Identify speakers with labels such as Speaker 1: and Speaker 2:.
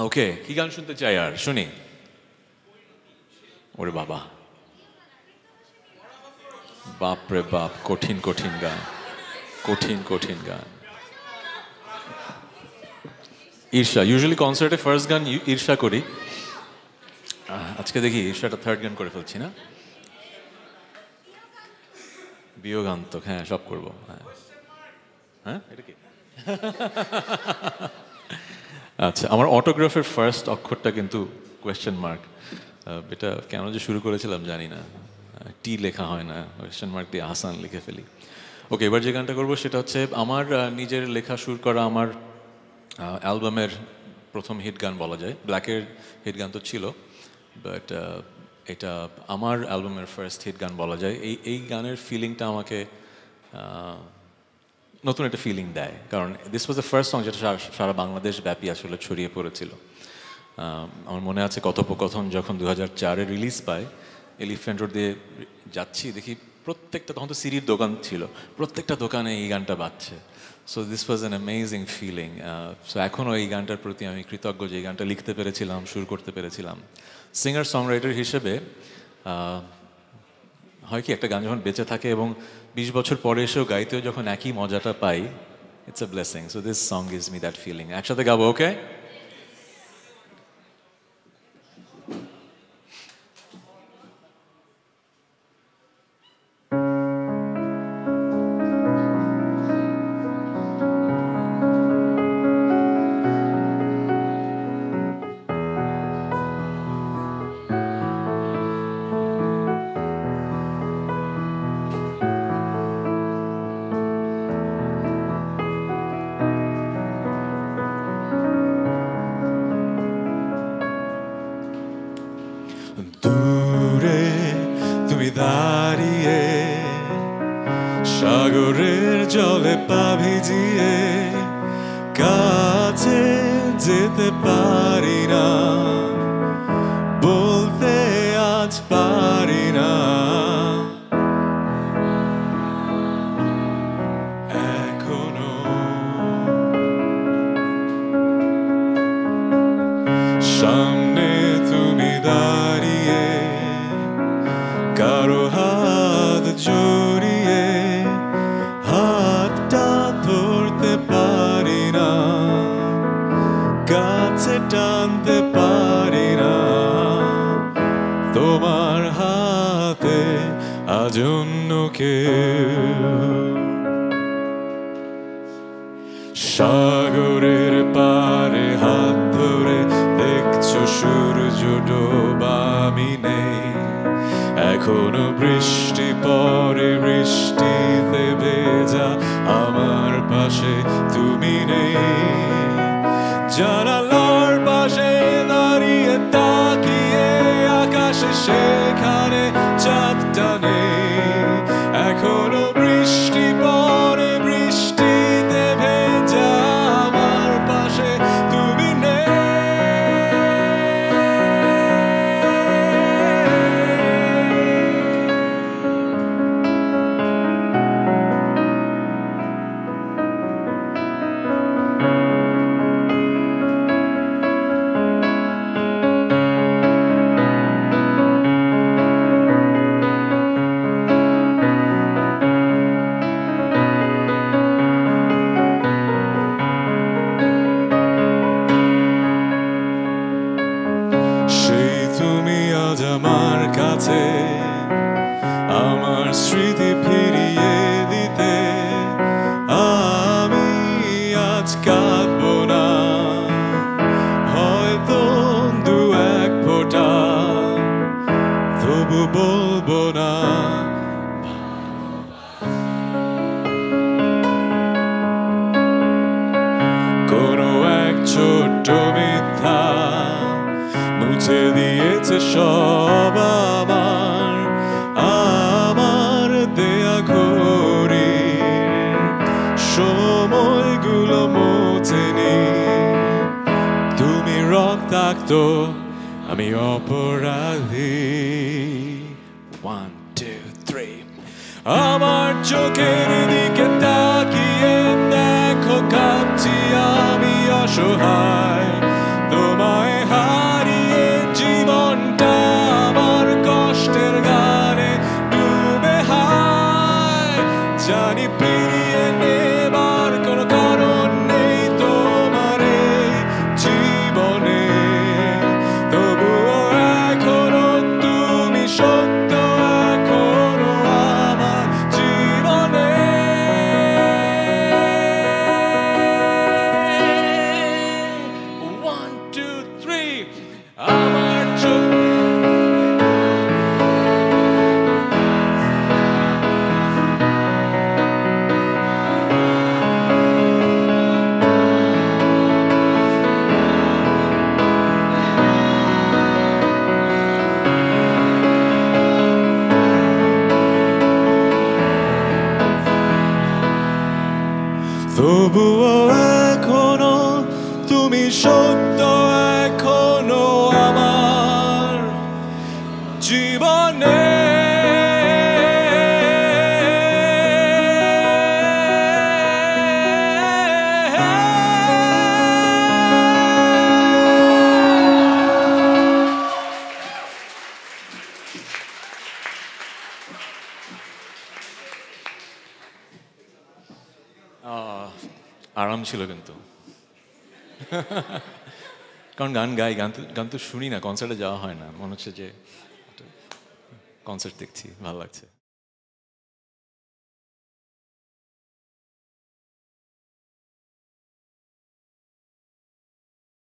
Speaker 1: ওকে, কি গান শুনতে চাই আর শুনি? ওরে বাবা, বাপ রে বাপ, কঠিন কঠিন গান, কঠিন কঠিন গান। ঈর্ষা, ইউজুয়ালি কনসার্টে ফার্স্ট গান ঈর্ষা করি, আজকে দেখি ঈর্ষাটা থার্ড গান করে ফেলছি না। বিয়োগান্তক, হ্যাঁ সব করবো। হ্যাঁ হ্যাঁ, এটা কি? আচ্ছা, আমার অটোগ্রাফের ফার্স্ট অক্ষরটা কিন্তু কোয়েশ্চেন মার্ক। এটা কেন যে শুরু করেছিলাম জানি না, টি লেখা হয় না, কোয়েশ্চেন মার্ক দিয়ে হাসান লিখে ফেলি। ওকে, এবার যে গানটা করবো সেটা হচ্ছে আমার নিজের লেখা সুর করা আমার অ্যালবামের প্রথম হিট গান বলা যায়। ব্ল্যাকের হিট গান তো ছিল, বাট এটা আমার অ্যালবামের ফার্স্ট হিট গান বলা যায়। এই গানের ফিলিংটা আমাকে নতুন একটা ফিলিং দেয়, কারণ this was the first song যেটা সারা বাংলাদেশ ব্যাপী আসলে ছড়িয়ে পড়েছিল। আমার মনে আছে কথোপকথন যখন 2004-এ রিলিজ পায়, এলিফ্যান্ট রোড দিয়ে যাচ্ছি, দেখি প্রত্যেকটা, তখন তো সিডির দোকান ছিল, প্রত্যেকটা দোকানে এই গানটা বাজছে। So this was an amazing feeling. So এখনও এই গানটার প্রতি আমি কৃতজ্ঞ যে এই গানটা লিখতে পেরেছিলাম, সুর করতে পেরেছিলাম। সিঙ্গার সং রাইটার হিসেবে হয় কি, একটা গান যখন বেঁচে থাকে এবং 20 বছর পরে এসেও গাইতেও যখন একই মজাটা পাই, it's a blessing. So this song gives me that feeling. একসাথে গাবো, ওকে? দূরে তুমি দাঁড়িয়ে সাগরের জলে পা ভিজিয়ে, কাছে যেতে পারি না, বলতে আজ পারি না। এখনো সামনে তুমি দাঁড়িয়ে, কারো হাত জড়িয়ে, হাতটা ধরতে পারি না, কাছে টানতে পারি না। তোমার হাতে আজ অন্য কেউ। সাগরের পারে হাত ধরে দেখছো সূর্য ডোবা, আমি নেই। এখনো বৃষ্টি পরে, বৃষ্টিতে ভেজা আমার পাশে তুমি নেই। জানালার পাশে দাঁড়িয়ে তাকিয়ে আকাশে, সেখানে চাঁদটা নেই। এখনো বৃষ্টি পরে, বৃষ্টিতে ভেজা আমার পাশে তুমি নেই। আমার কাছে আমার স্মৃতি ফিরিয়ে দিতে, আমি আজ কাঁদবো না, হয়তো দু এক ফোঁটা, তবু বলবো না। কোনো এক ছোট্ট মিথ্যা মুছে দিয়েছে সব আমার, আমার দেয়া ঘড়ির সময়গুলো মোছেনি। তুমি রক্তাক্ত, আমি অপরাধী। 1 2 3। আমার চোখের দিকে তাকিয়ে দেখো, কাঁদছি আমি অসহায়। তোমার তবুও এখনো তুমি সত্য, এখনো আমার জীবনে। আরাম ছিল কিন্তু, কারণ গান গাই, গান তো শুনি না, কনসার্টে যাওয়া হয় না, মনে হচ্ছে যে কনসার্ট দেখছি, ভালো লাগছে।